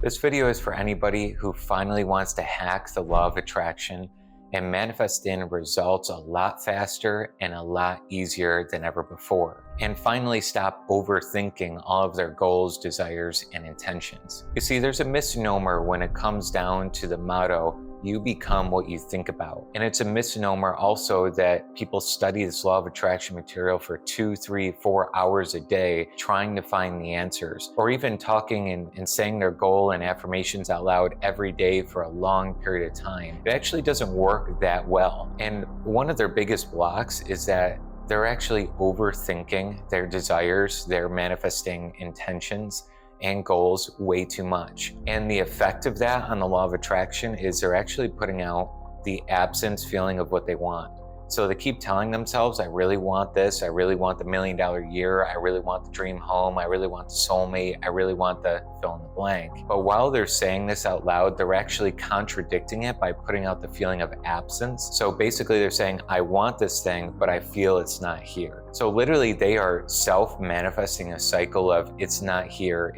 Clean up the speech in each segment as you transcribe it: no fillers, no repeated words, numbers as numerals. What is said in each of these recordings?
This video is for anybody who finally wants to hack the law of attraction and manifest in results a lot faster and a lot easier than ever before, and finally stop overthinking all of their goals, desires, and intentions. You see, there's a misnomer when it comes down to the motto, you become what you think about. And it's a misnomer also that people study this law of attraction material for 2, 3, 4 hours a day trying to find the answers, or even talking and saying their goal and affirmations out loud every day for a long period of time. It actually doesn't work that well. And one of their biggest blocks is that they're actually overthinking their desires, their manifesting intentions and goals way too much. And the effect of that on the law of attraction is they're actually putting out the absence feeling of what they want. So they keep telling themselves, I really want this, I really want the $1 million year, I really want the dream home, I really want the soulmate, I really want the fill in the blank. But while they're saying this out loud, they're actually contradicting it by putting out the feeling of absence. So basically they're saying, I want this thing, but I feel it's not here. So literally they are self-manifesting a cycle of it's not here,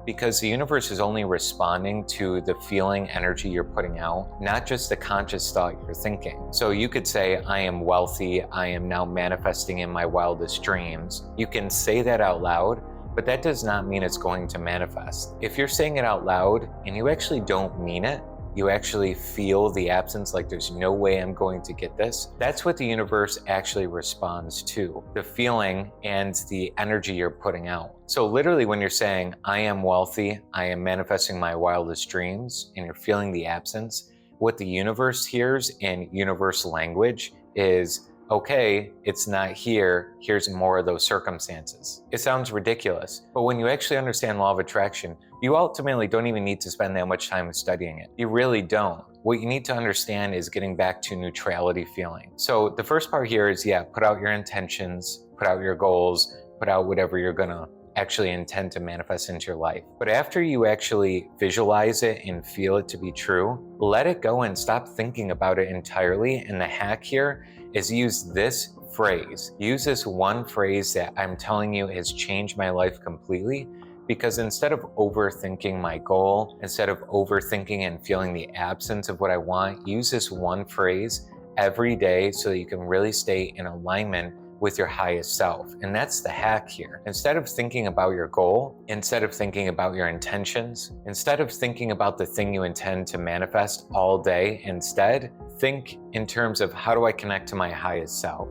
because the universe is only responding to the feeling energy you're putting out, not just the conscious thought you're thinking. So you could say, I am wealthy, I am now manifesting in my wildest dreams. You can say that out loud, but that does not mean it's going to manifest. If you're saying it out loud and you actually don't mean it, you actually feel the absence, like there's no way I'm going to get this, that's what the universe actually responds to, the feeling and the energy you're putting out. So literally when you're saying, I am wealthy, I am manifesting my wildest dreams, and you're feeling the absence, what the universe hears in universe language is, okay, it's not here, here's more of those circumstances. It sounds ridiculous, but when you actually understand law of attraction, you ultimately don't even need to spend that much time studying it. You really don't. What you need to understand is getting back to neutrality feeling. So the first part here is, put out your intentions, put out your goals, put out whatever you're gonna actually intend to manifest into your life. But after you actually visualize it and feel it to be true, let it go and stop thinking about it entirely. And the hack here is use this phrase. Use this one phrase that I'm telling you has changed my life completely. Because instead of overthinking my goal, instead of overthinking and feeling the absence of what I want, use this one phrase every day so that you can really stay in alignment with your highest self. And that's the hack here. Instead of thinking about your goal, instead of thinking about your intentions, instead of thinking about the thing you intend to manifest all day, instead think in terms of, how do I connect to my highest self?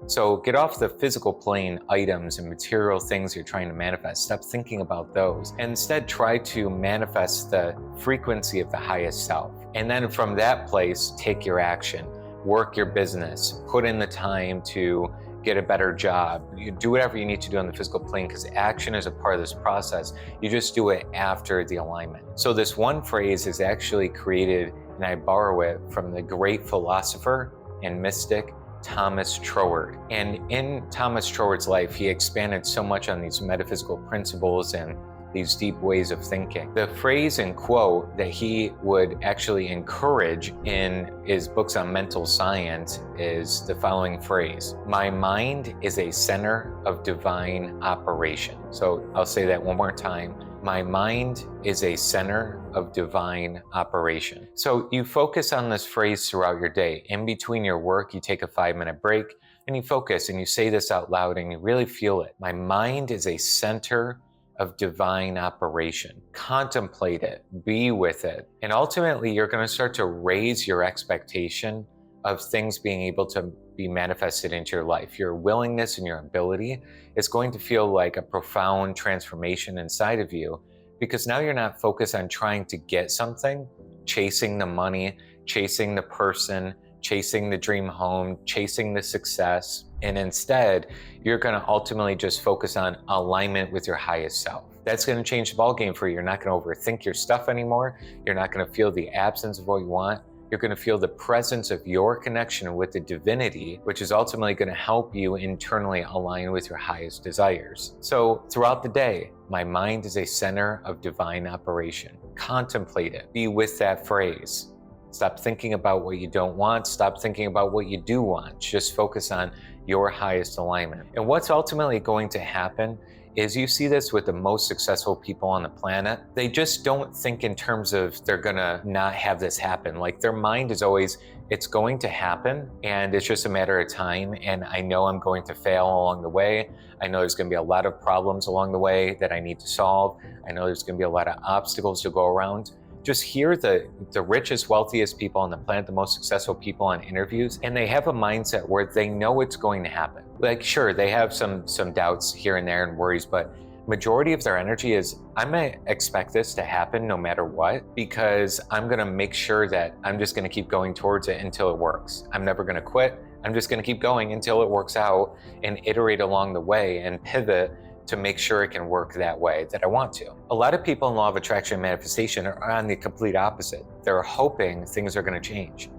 So get off the physical plane items and material things you're trying to manifest. Stop thinking about those. And instead try to manifest the frequency of the highest self. And then from that place, take your action. Work your business. Put in the time to get a better job. You do whatever you need to do on the physical plane, because action is a part of this process. You just do it after the alignment. So this one phrase is actually created, and I borrow it from the great philosopher and mystic Thomas Troward. And in Thomas Troward's life, he expanded so much on these metaphysical principles and these deep ways of thinking. The phrase and quote that he would actually encourage in his books on mental science is the following phrase: my mind is a center of divine operation. So I'll say that one more time. My mind is a center of divine operation. So you focus on this phrase throughout your day. In between your work, you take a 5-minute break and you focus and you say this out loud and you really feel it. My mind is a center of divine operation. Contemplate it, be with it. And ultimately, you're going to start to raise your expectation of things being able to be manifested into your life. Your willingness and your ability is going to feel like a profound transformation inside of you, because now you're not focused on trying to get something, chasing the money, chasing the person, chasing the dream home, chasing the success. And instead, you're going to ultimately just focus on alignment with your highest self. That's going to change the ballgame for you. You're not going to overthink your stuff anymore. You're not going to feel the absence of what you want. You're going to feel the presence of your connection with the divinity, which is ultimately going to help you internally align with your highest desires. So throughout the day, my mind is a center of divine operation. Contemplate it. Be with that phrase. Stop thinking about what you don't want. Stop thinking about what you do want. Just focus on your highest alignment. And what's ultimately going to happen is you see this with the most successful people on the planet. They just don't think in terms of they're gonna not have this happen. Like their mind is always, it's going to happen and it's just a matter of time. And I know I'm going to fail along the way. I know there's gonna be a lot of problems along the way that I need to solve. I know there's gonna be a lot of obstacles to go around. Just hear the richest, wealthiest people on the planet, the most successful people on interviews, and they have a mindset where they know it's going to happen. Like, sure, they have some doubts here and there and worries, but majority of their energy is, I'm gonna expect this to happen no matter what, because I'm gonna make sure that I'm just gonna keep going towards it until it works. I'm never gonna quit. I'm just gonna keep going until it works out and iterate along the way and pivot to make sure it can work that way that I want to. A lot of people in law of attraction and manifestation are on the complete opposite. They're hoping things are gonna change.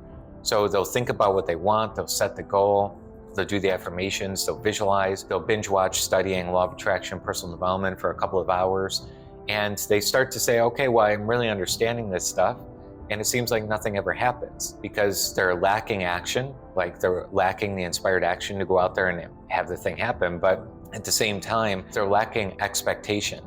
So they'll think about what they want, they'll set the goal, they'll do the affirmations, they'll visualize, they'll binge watch studying law of attraction, personal development for a couple of hours. And they start to say, okay, well, I'm really understanding this stuff. And it seems like nothing ever happens because they're lacking action, like they're lacking the inspired action to go out there and have the thing happen. But at the same time, they're lacking expectation.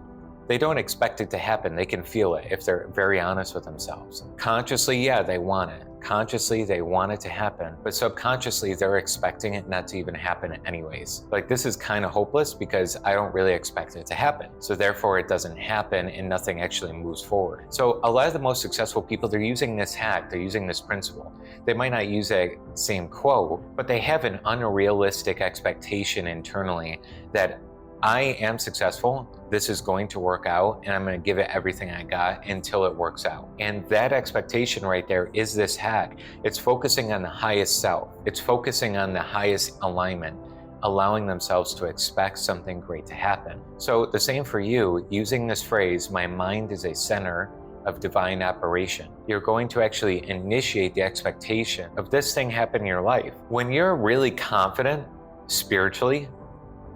They don't expect it to happen. They can feel it if they're very honest with themselves. Consciously, yeah, they want it. Consciously, they want it to happen, but subconsciously, they're expecting it not to even happen anyways. Like, this is kind of hopeless because I don't really expect it to happen. So therefore, it doesn't happen and nothing actually moves forward. So a lot of the most successful people, they're using this hack, they're using this principle. They might not use that same quote, but they have an unrealistic expectation internally that I am successful, this is going to work out, and I'm going to give it everything I got until it works out. And that expectation right there is this hack. It's focusing on the highest self. It's focusing on the highest alignment, allowing themselves to expect something great to happen. So the same for you, using this phrase, my mind is a center of divine operation. You're going to actually initiate the expectation of this thing happen in your life. When you're really confident spiritually,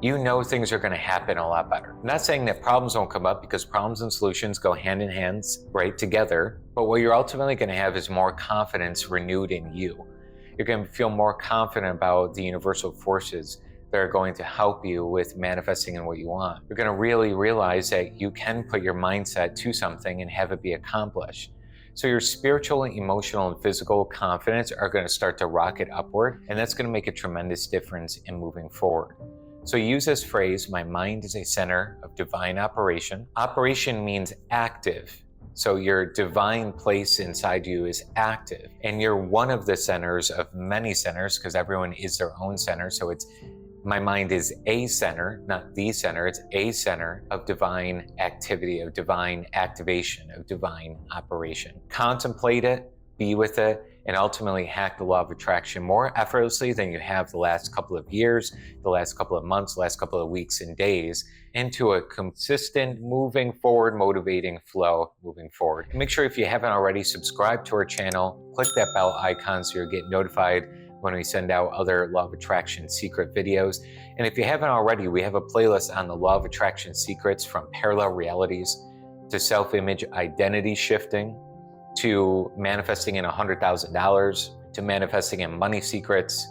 you know things are going to happen a lot better. I'm not saying that problems won't come up, because problems and solutions go hand in hand, right, together. But what you're ultimately going to have is more confidence renewed in you. You're going to feel more confident about the universal forces that are going to help you with manifesting in what you want. You're going to really realize that you can put your mindset to something and have it be accomplished. So your spiritual, emotional, and physical confidence are going to start to rocket upward, and that's going to make a tremendous difference in moving forward. So use this phrase, my mind is a center of divine operation. Operation means active. So your divine place inside you is active. And you're one of the centers of many centers, because everyone is their own center. So it's, my mind is a center, not the center. It's a center of divine activity, of divine activation, of divine operation. Contemplate it, be with it, and ultimately hack the law of attraction more effortlessly than you have the last couple of years, the last couple of months, the last couple of weeks and days, into a consistent moving forward, motivating flow moving forward. Make sure, if you haven't already, subscribe to our channel, click that bell icon so you'll get notified when we send out other law of attraction secret videos. And if you haven't already, we have a playlist on the law of attraction secrets, from parallel realities to self-image identity shifting, to manifesting in $100,000, to manifesting in money secrets,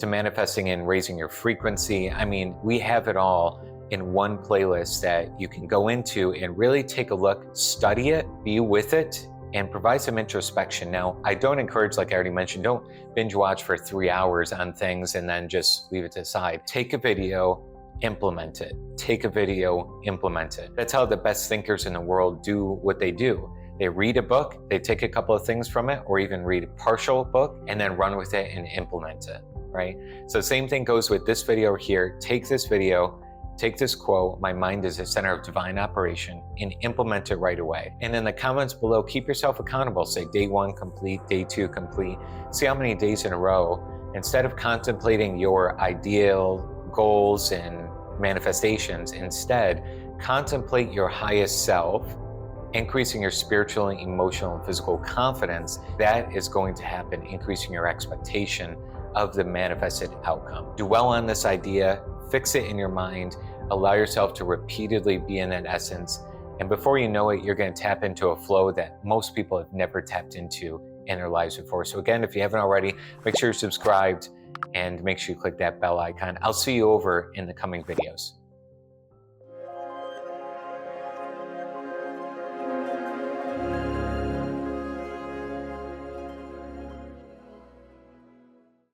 to manifesting in raising your frequency. I mean, we have it all in one playlist that you can go into and really take a look, study it, be with it, and provide some introspection. Now, I don't encourage, like I already mentioned, don't binge watch for 3 hours on things and then just leave it to the side. Take a video, implement it. Take a video, implement it. That's how the best thinkers in the world do what they do. They read a book, they take a couple of things from it, or even read a partial book, and then run with it and implement it, right? So the same thing goes with this video here. Take this video, take this quote, my mind is a center of divine operation, and implement it right away. And in the comments below, keep yourself accountable. Say day 1 complete, day 2 complete. See how many days in a row, instead of contemplating your ideal goals and manifestations, instead contemplate your highest self, increasing your spiritual, emotional, and physical confidence. That is going to happen, increasing your expectation of the manifested outcome. Dwell on this idea, fix it in your mind, allow yourself to repeatedly be in that essence, and before you know it, you're going to tap into a flow that most people have never tapped into in their lives before. So again, if you haven't already, make sure you're subscribed and make sure you click that bell icon. I'll see you over in the coming videos.